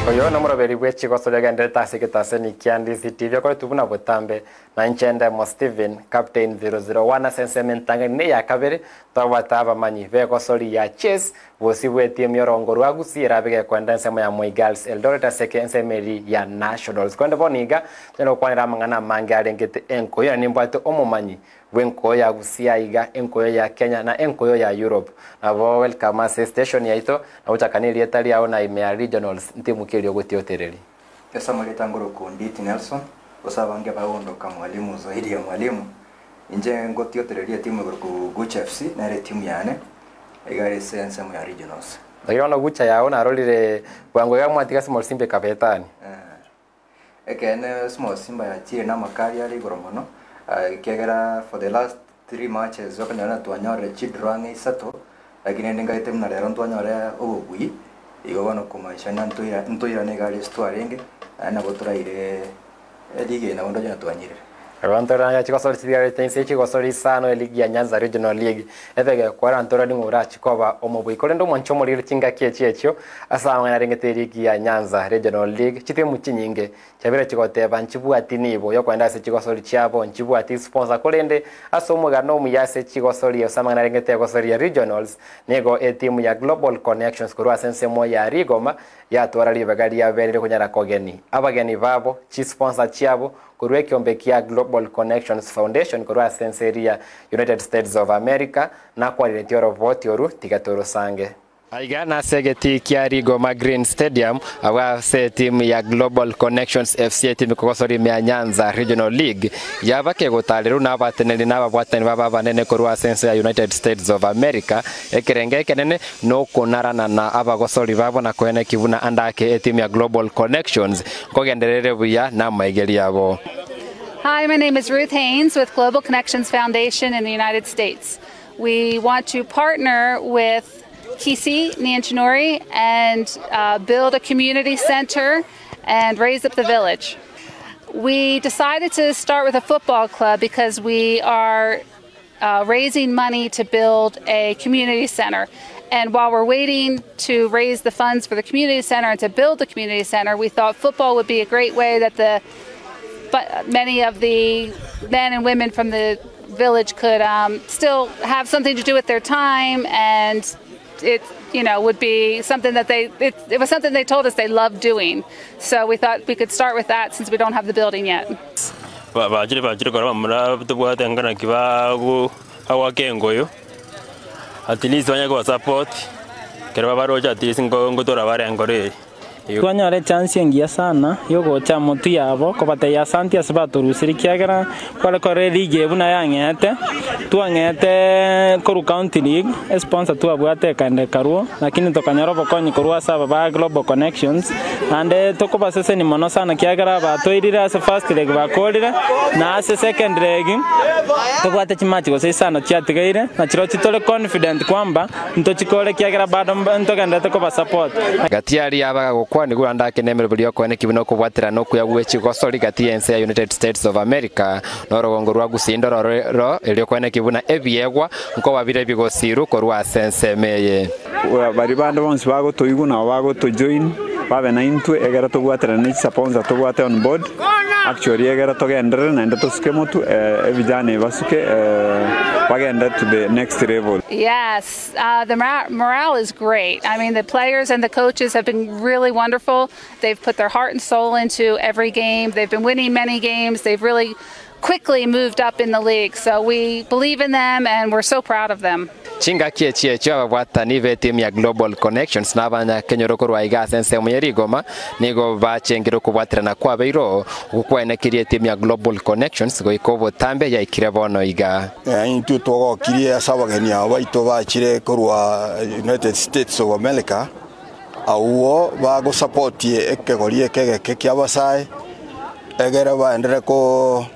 Oyo nomoro beri bwechi kosolega ndeta seketa ni Ndizi TV ko tubuna botambe na nchenda mo Steven captain 001 sensementanga ne yakabere tawataba manyi ve kosoli ya chess bosi bweti myorongo rwa Gusii rabege kwenda nsemo ya Moi Girls Eldoret seke nsemeri ya Nationals kwenda boniga teno kwanira mangana mange alengete enko ya nimbwato omumanyi wenko ya Gusii aiga enko ya Kenya na enko ya Europe abo welcome station ya ito na uchakanili etali yao na ime regionals ntimukiri gutiotereri Esa muleta ngoro kunditi Nelson osabange baondoka mwalimu zaidi ya mwalimu inje ngotiotereria timu ku Gusii FC na ile timu yane egare sense mu ya regionals Ndagirona gucha yao na rolire bwango ya mwatika small simbe kapetani ekene small simba ya tie na makari ali goromono kegera for the last 3 matches okanyana twanyore chidrange isato lakini ndingaite mna lero twanyore obugui igo bano kumaishana ntoira ne gari stwarenge na boturaire elige na bondo jana twanyire Rwanda ya chikosori sibiare tense chikosori sano eligi ya Nyanza Regional League evege kwa antora ni ngura chikoba omobui kolendo monchomo lire chinga kiechio asa ngana rengete ligi ya Nyanza Regional League chite muchinyinge chabira chikote banchibu atinibo yo kwenda se chikosori chiabo nchibu ati sponsor kolende asomo gano mu yase chikosori yo sama ngana rengete kosori ya Regionals nego timu ya Global Connections kurwa sense mo ya Rigoma ya twara libagari ya berere kunyara kogeni abageni babo chi sponsor chiabo kurwe kiombe kia Global Connections Foundation kurwa senseria United States of America na kwa letioro votioru tigatoro sange aiga na segeti kia Rigoma Green Stadium awa se timu ya Global Connections FC timu kokosori ya Nyanza Regional League yabake gutaleru na abateneri na ababwatani baba nene kurwa sense ya United States of America ekerenge kenene no konarana na abagosori babo na kwene kivuna andake timu ya Global Connections kogenderere buya na maigeri yabo. Hi, my name is Ruth Haynes with Global Connections Foundation in the United States. We want to partner with Kisii and Nyamira and build a community center and raise up the village. We decided to start with a football club because we are raising money to build a community center. And while we're waiting to raise the funds for the community center and to build the community center, we thought football would be a great way that many of the men and women from the village could still have something to do with their time, and it would be something that it was something they told us they loved doing. So we thought we could start with that since we don't have the building yet. At least when you go support, twanyore chance ngia sana yo gocha mutu yabo kobata ya santi asbato rusirikiagara kwale kore league buna yangete twangete koru county league sponsor tu abwate kande karuo lakini tokanyoro bokonyi kurwa saba ba Global Connections ande tokoba sese ni mono sana kiagara ba toirira as first league ba kolira na as second league tobwate chimachi go sese sana chiatigaire na chiro chitole confident kwamba ntochikole kiagara bado ntokanda tokoba support gatiari yaba kwa ni guranda kenemero bulio kwene kibino kubwatira no kuyagwechi gosori gatiense ya United States of America no rogongo rwa Gusii ro elio kwene kibuna ebiegwa nko babire bigosiru korwa sensemeye bari bando bonse bago toiguna bago to join babe na into egera to bwatira ni sponsor to bwate on board actually egera to gendere na ndo to skemotu ebijane basuke bagenda to the next level. Yes, the morale is great. I mean, the players and the coaches have been really wonderful. They've put their heart and soul into every game. They've been winning many games. They've really quickly moved up in the league. So we believe in them and we're so proud of them. Chinga kiechie chwa bwatani ve timu ya Global Connections na banya kenyoroko rwa iga sense mu Rigoma nigo bachengero kubwatira na kwa beiro gukwene kirie timu ya Global Connections go ikobo tambe ya ikirebono iga intu togo kirie asabageni aba ito bachire korwa United States of America awo bago support ye ekegorie kege kiabasai egera ba ndere ko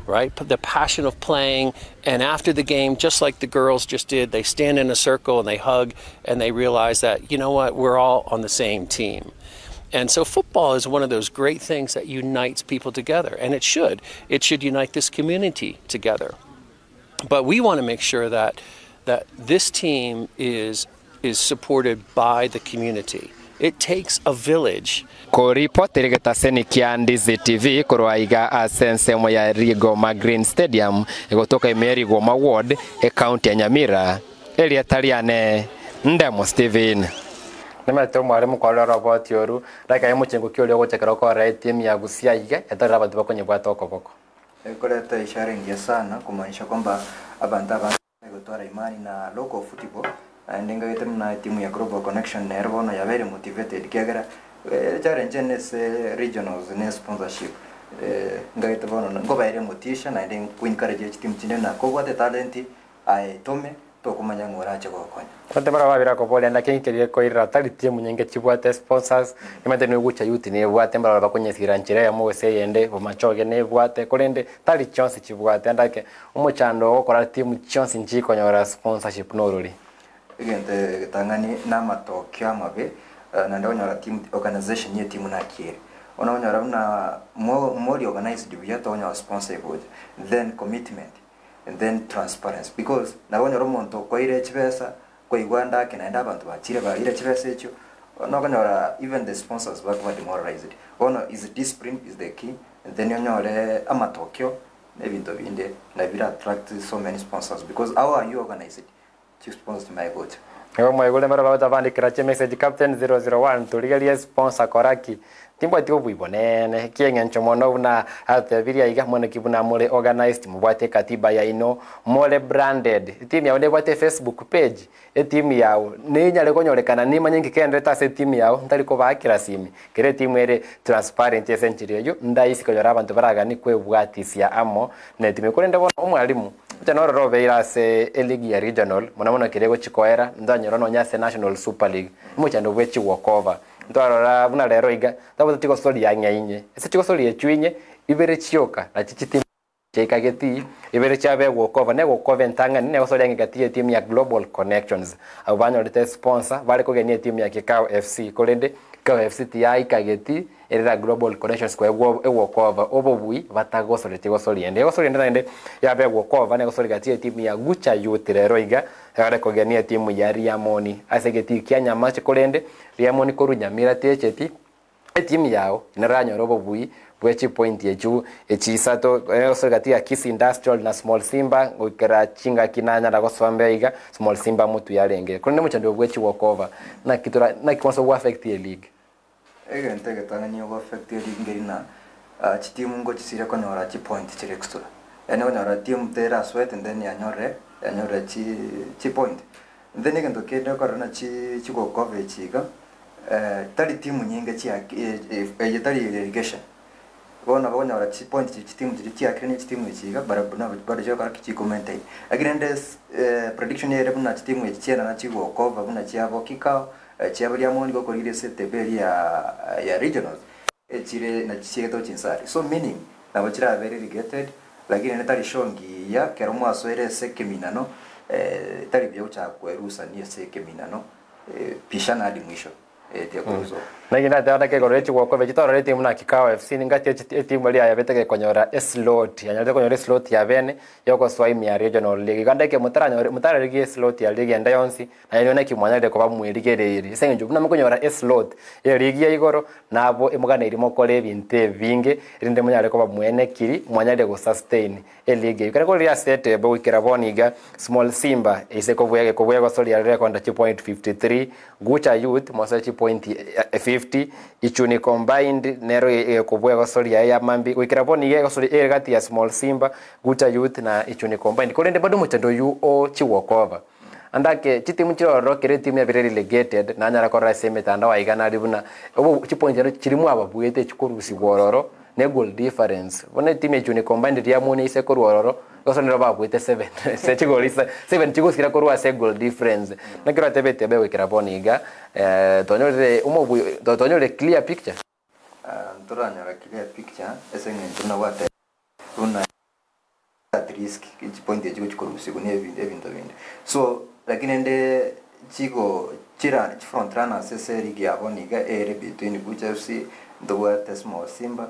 right, the passion of playing, and after the game, just like the girls just did, they stand in a circle and they hug and they realize that, you know what, we're all on the same team. And so football is one of those great things that unites people together, and it should unite this community together. But we want to make sure that this team is supported by the community. It takes a village. Kuripoti rigetaseni kia Ndizi TV kurwaiga asense ya Rigoma Green Stadium kutoka Rigoma Ward county ya Nyamira area taliane Ndemo Steven. Nimeto mwalimu kwa lora robot yoru raka yamuchengo kyole gochekera ko right team ya Gusii yatara abantu bakonye bwatoko boko. Kuleta ishara ingia sana kumaanisha kwamba abantu gutwara imani na local football ndinga gete na timu ya Global Connection nervona ya very motivated kiagara challenge nes regionals ne sponsorship ngaita bono ngoba ire motivation na nding ku encourage team tine na ko wate talent ai tome to kumanya ngora cha gokonya kote bara babira ko bole ndake nkiriye ko ira tali timu nyenge chibwate sponsors imate no gucha yuti ne bwate mbara bakunyesira nchire ya mwese yende omachoge ne bwate kolende tali chance chibwate ndake umuchando okora timu chance nchiko nyora sponsorship noruri igente tangani na matokyo amabe na ndonyora team organization ye timu na kire ononyora na more organized bya tonyo sponsor good then commitment and then transparency because na wonyora umuntu ko ire chibesa ko igwanda kenaenda abantu bachire ba ire chibesa echo ononyora even the sponsors back were demoralized ono is discipline is the key and then yonyore amatokyo nebintu binde na bira attract so many sponsors because how are you organized to sponsor my good. Ewa mwegule mara baba tabandikira che message captain 001 tuligalie sponsor koraki timbo tiko buibonene kienga nchomono na atabiria iga mwana kibuna mole organized mubwate katiba ya ino mole branded team yao ndebwate Facebook page team yao ninyale konyorekana ni manyingi kendeta se team yao ntari ko bakira simi kire team ere transparent essentially yo ndaisi ko abantu baraga ni kwebwatisia amo na team ko ndabona umwalimu Janoro robeira se eligi ya regional mwana kirego chikoera ndanyoro no nyase national super league muchando bwechi Walkover ndorora buna lero iga tabo tiko soli ya nyainye ese tiko soli echwinye ibere chioka na chichiti chekageti ibere chabe Walkover ne Walkover ntanga ne soli ya ngati team ya Global Connections abanyo lite sponsor bale ko genie team ya Kikao FC kolende Kikao FC TI kageti era Global Connections kwa Walkover obobui batagosole tigo soli ende osoli ende ya be Walkover ne osoli gati team ya Gucha Youth lero iga era ko genie team ya Riamoni asegeti kia Nyamache kolende Riamoni koru Nyamira techeti team yao naranyo robobui bwechi point yeju echisato osoli gati ya Kisii Industrial na Small Simba ukera chinga kinanya na gosombe iga Small Simba mutu yarenge kolende muchando bwechi Walkover na kitura na kwanza affect the league egente getangani yo affect the league ngerina chitimu ngo chisire ko nora chi point chire extra yani nora team tera sweat and then yanyore chi point then egento kede ko rana chi go cover chiga tali timu nyinga chi tali irrigation bona ora chi point chi timu chi akini chi timu chiga barabuna barajo kar chi commentai agirende prediction ye rebuna chi timu chi na chi go cover buna chi abo Kikao chiabria moni go korire sete beri ya regionals chire na chiseto chinsari so meaning na bachira very irrigated lakini netari shongi ya keromo aswere sekeminano tari bya ucha kwerusa ni sekeminano pishana hadi mwisho tiakuzo na gina tata ke gorechi Walkover chitoro team na Kikao FC ngati team ali ya beteke konyora slot yanyale konyora slot ya bene yoko swaimi ya regional league kanda ke mutara ligi slot ya league enda yonsi na yone kimwanyale ko bamwirigere senge njubu na konyora slot ya league ya igoro nabo emugana irimo kole binte binge rinde munyale ko bamwene kiri mwanyale go sustain league ikare ko ria set bo wikira boniga Small Simba ise ko buyege soli ya record 2.53 Gucha Youth mosa 2.50 ichuni combined nero kubwego soli ya mambi wikira boniga soli gati ya Small Simba Gucha Youth na ichuni combined kolende bado muchando yu o chi Walkover andake chitimu chiro kire timu ya very relegated na nyara ko rase metanda wa igana libuna obo chiponjero chirimu ababuete chikurusi gororo ne goal difference bona timu ichuni combined ya mune ise ko gororo gosonero babuete 7 se chigol 7 chigos kira ko ruwa se goal difference na kira tebete be wikira boniga tonyore umobu tonyore clear picture toranyora clear picture esenge tuna wate una at risk point ejo chikurusi kune ebintu bindi so lakini ende chigo chira front runner sese ligi aboniga ere between Gucha FC the Small Simba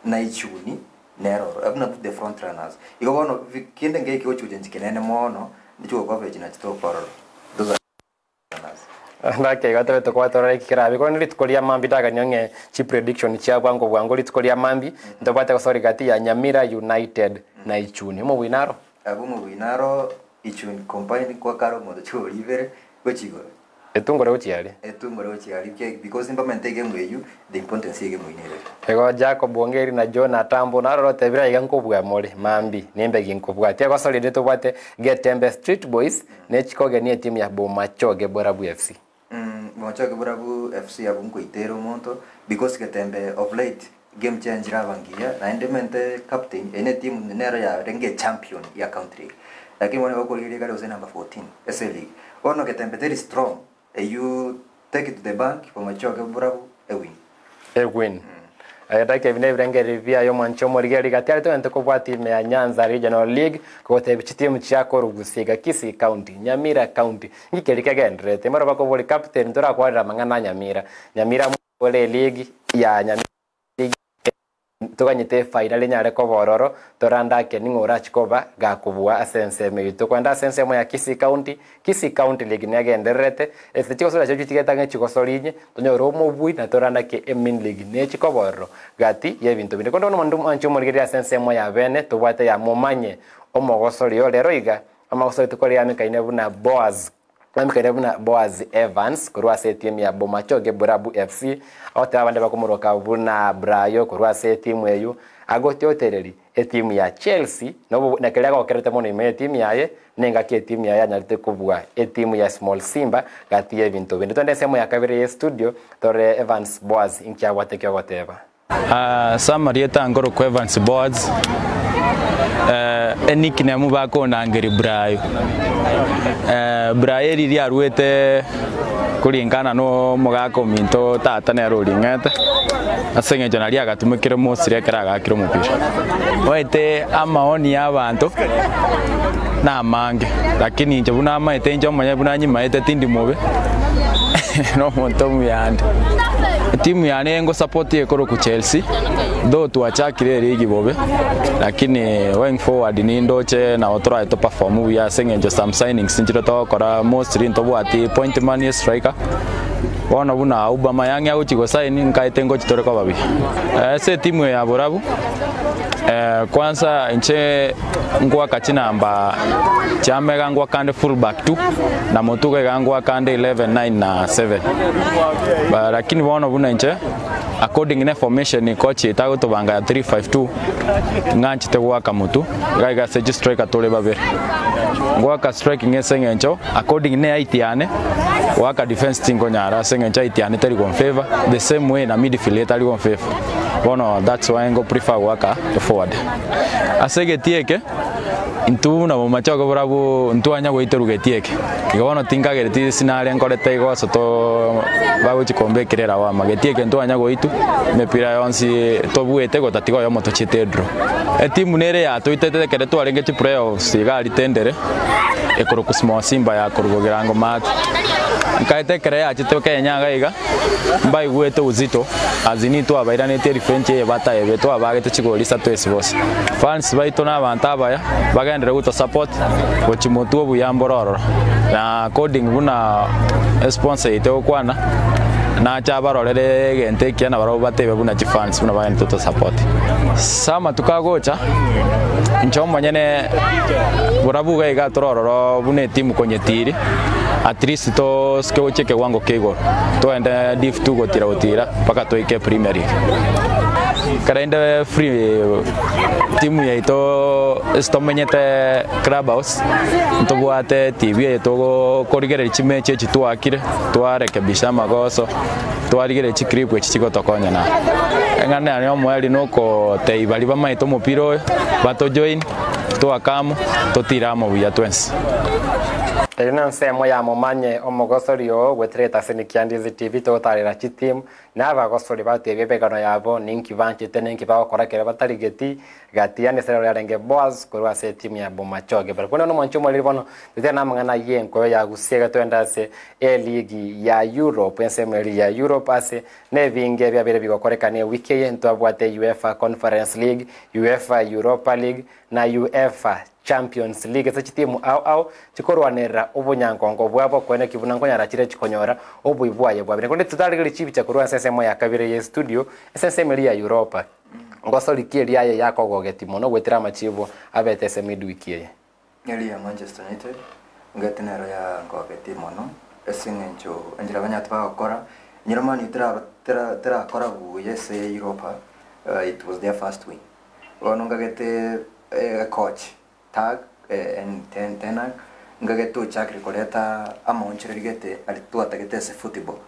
na ichuni nero abna the front runners igobono kinde ngeke ochujenji kinene mono ndicho coverage na chito pororo those runners Ndake gatobe tukwatora ikirabe ko nitikolia mambi daga nyonge chi prediction cha bwango litikolia mambi ndobate ko sorry gati ya Nyamira United na Ichuni mu winaro mu winaro Ichuni combine kwa karo mo cho livere gochigoro etungore uchiari because implement game you the importance game inere ego Jacob Wongeri na John Atambo narorote bira igankobwa mole mambi nembe ginkobwa tia ko sorry deto bate Getembe Street Boys nechikoge ni timu ya Bomachoge Borabu FC Bomachoge Borabu FC abunko itero monto because Getembe of late game change ravangia na endemente captain ene team nero ya renge champion ya country lakini wale wako ile gari uzena number 14 SL League ono Getembe very strong you take it to the bank Bomachoge Borabu a win Ayataka vine vrenge revia yo manchomo rigari gatari to ntoko kwa timu ya Nyanza Regional League ko timu chako Gusii Kisii County Nyamira County ngikerika gendrete mara bako voli captain ndora kwa ramangana Nyamira vole league ya Nyamira tukanyite final nyare ko bororo toranda ke ningora chikoba gakubwa asense meito kwanda asense mo ya Kisii County league ne agenderete efetiko sola chitigeta ngechiko solinye tonyoro mo bui na toranda ke emin league ne chikoboro gati ye bintu bine kondo mandu mancho morigeri asense mo ya bene tubate ya momanye omogosori yo lero iga amagosori tukori amikaine buna Boaz Evans kurwa timu ya Bomachoge Borabu FC ote abande bakomoroka buna Brayo kurwa timu eyo agoti otereri timu ya Chelsea no nakelaga okerete mono ime timu yaye nenga ke timu ya nyalite kubwa timu ya Small Simba gati ye bintu bindi tonde semo ya kabiri ya studio tore Evans Boaz inkia wateke whatever Samarieta ngoro ko Evans Boaz enikine mu bako nangeri Brayo Brayo riri arwete kuringana no mugako minto tata ne roringete asenge jonali agatumikire musire karaga kiro mupira oite amaoni y'abantu na mange lakini nje buna amaite nje omanye buna nyima ete tindi mobe no monto muyande timu yane ngo support yekoro ku Chelsea do tuachakire ligi bobe lakini going forward ni ndoche na otora to perform ya sengenje some signings njiro to kora mostly ntobu ati point man striker wana buna Obama yange aguchigo sign nkaite ngo chitore kwa babi se timu ya Borabu kwanza nche ngwa kachina amba chamega ngwa kande fullback 2 na motuga ngwa kande 11 9 na 7 lakini wana buna nche according to information ni coach itago to banga 352 nganchi te waka mutu gaiga se striker tole babe ngwa ka striking esengencho according ne aitiane waka defense tingo nyara sengencho aitiane tari con favor the same way na midfield tari con favor bono that's why ngo prefer waka to forward asege tieke intu na Bomachoge Borabu ntu anya goiteruge tieke igono tingagere ti sinale ngorete igo soto bago chikombe kirera wa magetieke ntu anya goitu mepira yonsi tobuete gotatigo yo motochite draw timu nere ya tuitete kere tu arenge chi playoffs igali tendere ekoro kusmo Simba ya korugogerango mat kaite kere ya chite Kenya gaiga mbai gwete uzito azini tu abairane teri fenche bata ebeto abagete chigoli sato esbos fans baito na bantaba ya bagendere guto support gochimotu obuyambororo na coding buna sponsor ite okwana na chabarorere gente kiana baro batebe buna chi fans buna bagende to support sama tukagocha nchomo nyene Borabu gaiga tororo bune timu konyetiri at least to skewo cheke wango kego to ende div 2 gotira paka to ike Premier League karende free timu yaito stomenyete clubhouse ntobuate TV yaito korigere chime chechi tuakire twarekebisha magoso twarigere chikripu chichiko tokonya na engane anyo mwali noko teibali bamaito mupiro bato join to akamu to tiramo buya twensi Terina nsemo ya momanye omogosorio gwetreta senikia Ndizi TV to tarira chitim na bagosori batebe begano yabo ninki banchi tenenki ba okora kere batarigeti gati ane sero yarenge Boaz kurwa se timu ya Bomachoge bar kuna no mancho mali bono tena mangana yenko ya Gusii twenda se league ya Europe ensemble ya Europe ase ne vinge bya bere bigokora ne weekend to abwate UEFA Conference League UEFA Europa League na UEFA Champions League sa timu au chikorwanera obunyangongo bwabo kwene kibunango nyarachire chikonyora obuibwaye bwabire konde tutari chibi chakurwa sesemo ya kabire ye studio sesemo ya Europa ngoso likieri yaye yako gogeti mono gwetira machibo abete semidwiki ye yali ya Manchester United ngatenero ya gogeti mono esingencho anjira banyatu bakora nyiromani tera kora bu yese Europa. It was their first win ononga gete coach tag and tenag ngageto chakri koleta ama onchire gete alitua tagete se football